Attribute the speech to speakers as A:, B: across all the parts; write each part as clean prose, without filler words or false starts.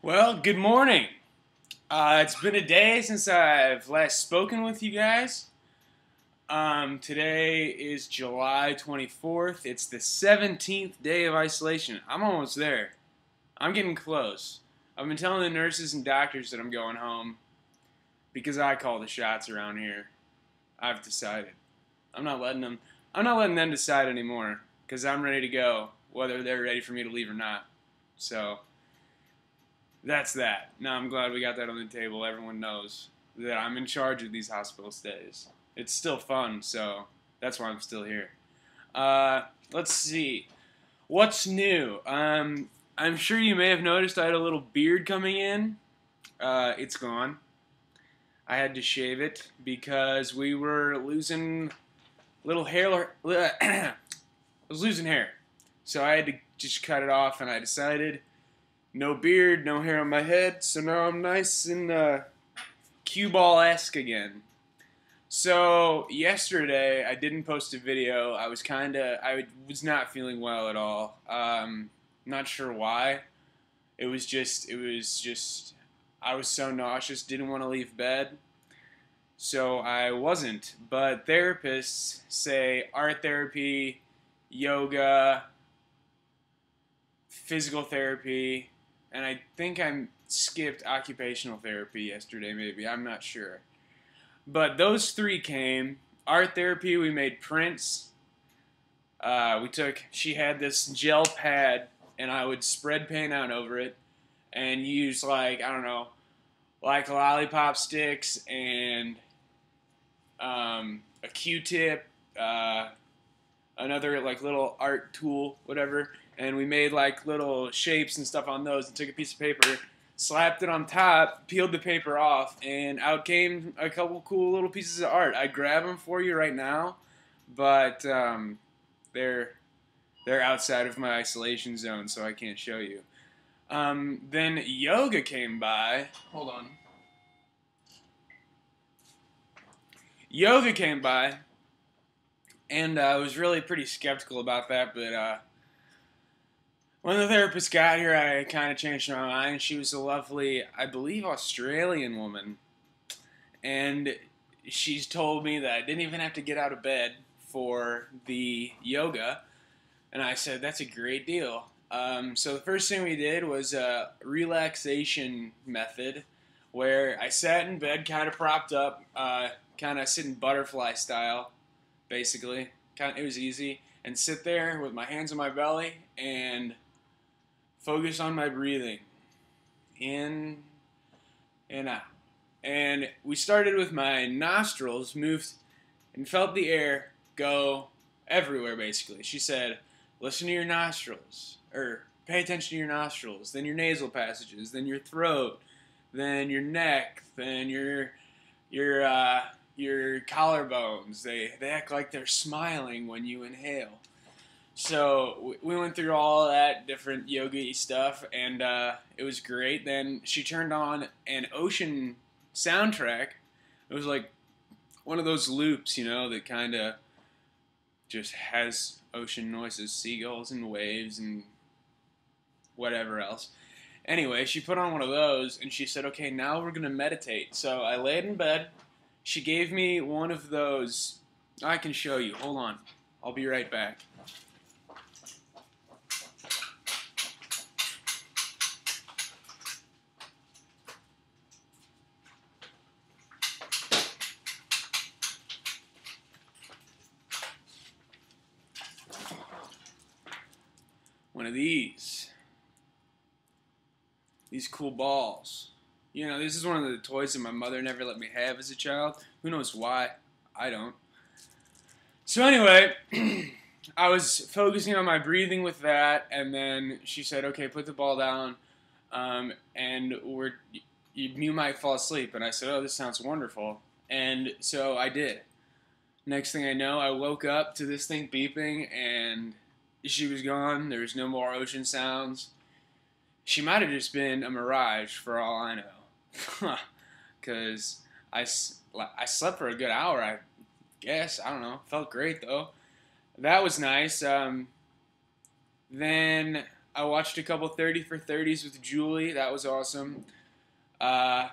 A: Well, good morning. It's been a day since I've last spoken with you guys. Today is July 24th. It's the 17th day of isolation. I'm almost there. I'm getting close. I've been telling the nurses and doctors that I'm going home because I call the shots around here. I've decided. I'm not letting them. I'm not letting them decide anymore because I'm ready to go, whether they're ready for me to leave or not. So that's that. Now I'm glad we got that on the table. Everyone knows that I'm in charge of these hospital stays. It's still fun, so that's why I'm still here. Let's see. What's new? I'm sure you may have noticed I had a little beard coming in. It's gone. I had to shave it because we were losing little hair. I was losing hair. So I had to just cut it off, and I decided no beard, no hair on my head, so now I'm nice and cue ball-esque again. So yesterday I didn't post a video. I was not feeling well at all. Not sure why. It was just I was so nauseous, didn't want to leave bed. So I wasn't. But therapists say art therapy, yoga, physical therapy, and I think I skipped occupational therapy yesterday, maybe. I'm not sure. But those three came. Art therapy, we made prints. She had this gel pad, and I would spread paint out over it and use, like, I don't know, like lollipop sticks and a Q-tip, another, like, little art tool, whatever, and we made like little shapes and stuff on those and took a piece of paper, slapped it on top, peeled the paper off, and out came a couple cool little pieces of art. I grab them for you right now, but they're outside of my isolation zone, so I can't show you. Then yoga came by. Hold on. Yoga came by, and I was really pretty skeptical about that, but when the therapist got here, I kind of changed my mind. She was a lovely, I believe, Australian woman. And she's told me that I didn't even have to get out of bed for the yoga. And I said, that's a great deal. So the first thing we did was a relaxation method where I sat in bed, kind of propped up, kind of sitting butterfly style, basically. It was easy. And sit there with my hands on my belly and focus on my breathing. In and out. And we started with my nostrils, moved and felt the air go everywhere, basically. She said, listen to your nostrils, or pay attention to your nostrils, then your nasal passages, then your throat, then your neck, then your collarbones. They act like they're smiling when you inhale. So we went through all that different yoga stuff, and it was great. Then she turned on an ocean soundtrack. It was like one of those loops, that kind of just has ocean noises, seagulls and waves and whatever else. Anyway, she put on one of those, and she said, okay, now we're going to meditate. So I laid in bed. She gave me one of those. I can show you. Hold on. I'll be right back. One of these cool balls. This is one of the toys that my mother never let me have as a child. Who knows why? I don't. So anyway, I was focusing on my breathing with that, and then she said, okay, put the ball down, and you might fall asleep. And I said, oh, this sounds wonderful. And so I did. Next thing I know, I woke up to this thing beeping, and she was gone. There was no more ocean sounds. She might have just been a mirage for all I know. Because I slept for a good hour, I guess. I don't know. Felt great, though. That was nice. Then I watched a couple 30 for 30s with Julie. That was awesome. Uh,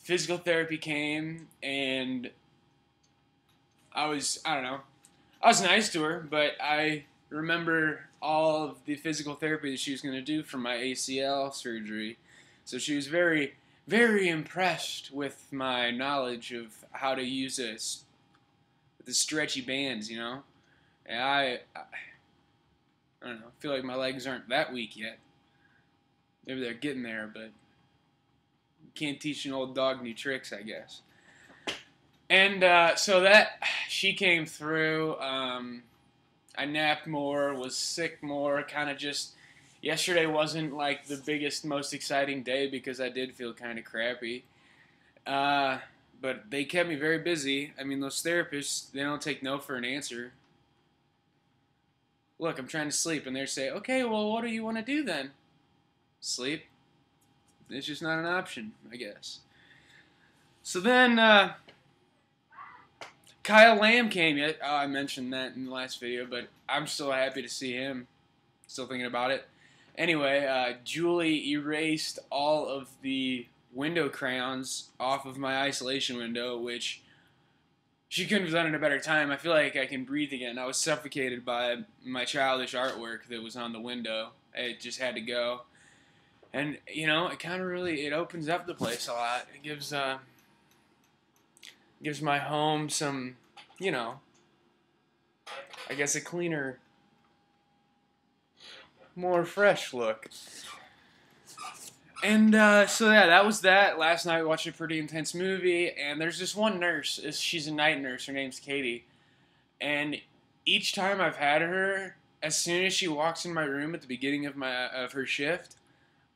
A: Physical therapy came, and I don't know, I was nice to her, but I remember all of the physical therapy that she was going to do for my ACL surgery. So she was very, very impressed with my knowledge of how to use the stretchy bands, you know. And I don't know. I feel like my legs aren't that weak yet. Maybe they're getting there, but you can't teach an old dog new tricks, I guess. And so that she came through. I napped more, was sick more, kind of just. Yesterday wasn't like the biggest, most exciting day because I did feel kind of crappy. But they kept me very busy. I mean, those therapists, they don't take no for an answer. Look, I'm trying to sleep, and they say, okay, well, what do you want to do then? Sleep. It's just not an option, I guess. So then, Kyle Lamb came yet. Oh, I mentioned that in the last video, but I'm still happy to see him. Still thinking about it. Anyway, Julie erased all of the window crayons off of my isolation window, which she couldn't have done in a better time. I feel like I can breathe again. I was suffocated by my childish artwork that was on the window. It just had to go. And, you know, it kind of really, it opens up the place a lot. It gives my home some, you know, I guess a cleaner, more fresh look. And so yeah, that was that. Last night we watched a pretty intense movie, and there's this one nurse. She's a night nurse. Her name's Katie. And each time I've had her, as soon as she walks in my room at the beginning of her shift,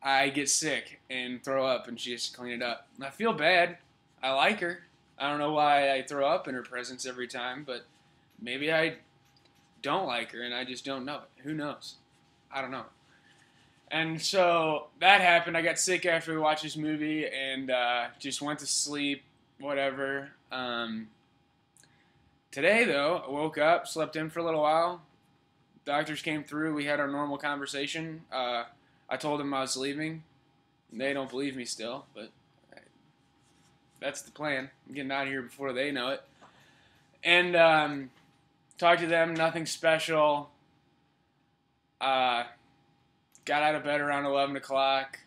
A: I get sick and throw up, and she has to clean it up. And I feel bad. I like her. I don't know why I throw up in her presence every time, but maybe I don't like her, and I just don't know it. Who knows? I don't know. And so that happened. I got sick after we watched this movie and just went to sleep, whatever. Today, though, I woke up, slept in for a little while. Doctors came through. We had our normal conversation. I told them I was leaving. They don't believe me still, but that's the plan. I'm getting out of here before they know it. And talked to them, nothing special. Got out of bed around 11 o'clock,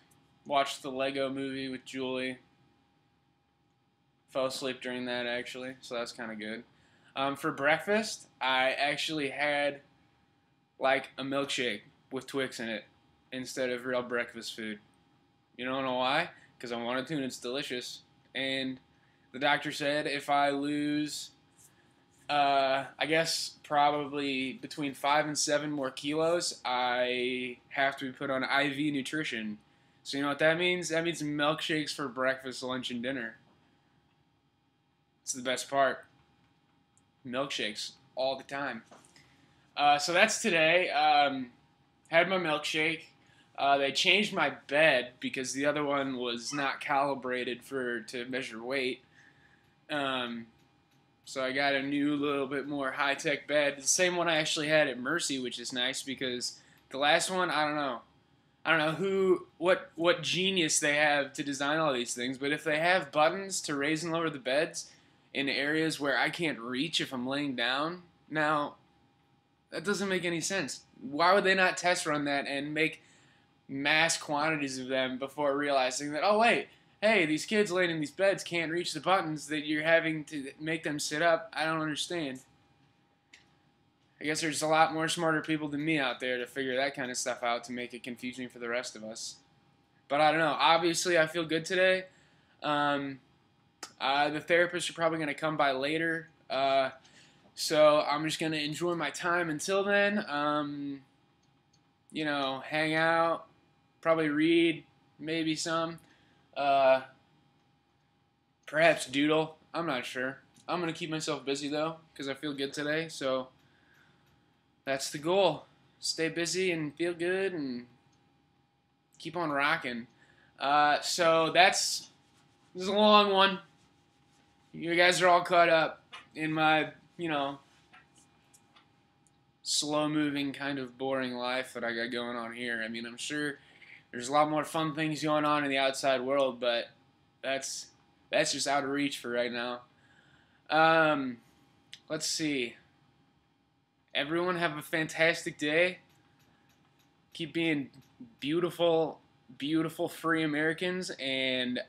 A: watched the Lego movie with Julie. Fell asleep during that, actually, so that's kind of good. For breakfast, I actually had, like, a milkshake with Twix in it instead of real breakfast food. You don't know why? Because I wanted to, and it's delicious. And the doctor said if I lose, I guess probably between 5 and 7 more kilos, I have to be put on IV nutrition. So you know what that means? That means milkshakes for breakfast, lunch, and dinner. It's the best part. Milkshakes all the time. So that's today. Had my milkshake. They changed my bed because the other one was not calibrated to measure weight. So I got a new, little bit more high-tech bed. The same one I actually had at Mercy, which is nice because the last one, I don't know what genius they have to design all these things, but if they have buttons to raise and lower the beds in areas where I can't reach if I'm laying down, now, that doesn't make any sense. Why would they not test run that and make mass quantities of them before realizing that, oh, wait, hey, these kids laying in these beds can't reach the buttons that you're having to make them sit up? I don't understand. I guess there's a lot more smarter people than me out there to figure that kind of stuff out to make it confusing for the rest of us. But I don't know. Obviously, I feel good today. The therapists are probably going to come by later. So I'm just going to enjoy my time until then. You know, hang out, probably read, maybe some. Perhaps doodle. I'm not sure. I'm going to keep myself busy, though, because I feel good today. So that's the goal. Stay busy and feel good and keep on rocking. So this is a long one. You guys are all caught up in my, slow-moving, kind of boring life that I got going on here. I mean, I'm sure there's a lot more fun things going on in the outside world, but that's just out of reach for right now. Um, let's see. Everyone have a fantastic day. Keep being beautiful, beautiful free Americans, and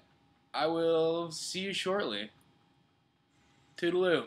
A: I will see you shortly. Toodaloo.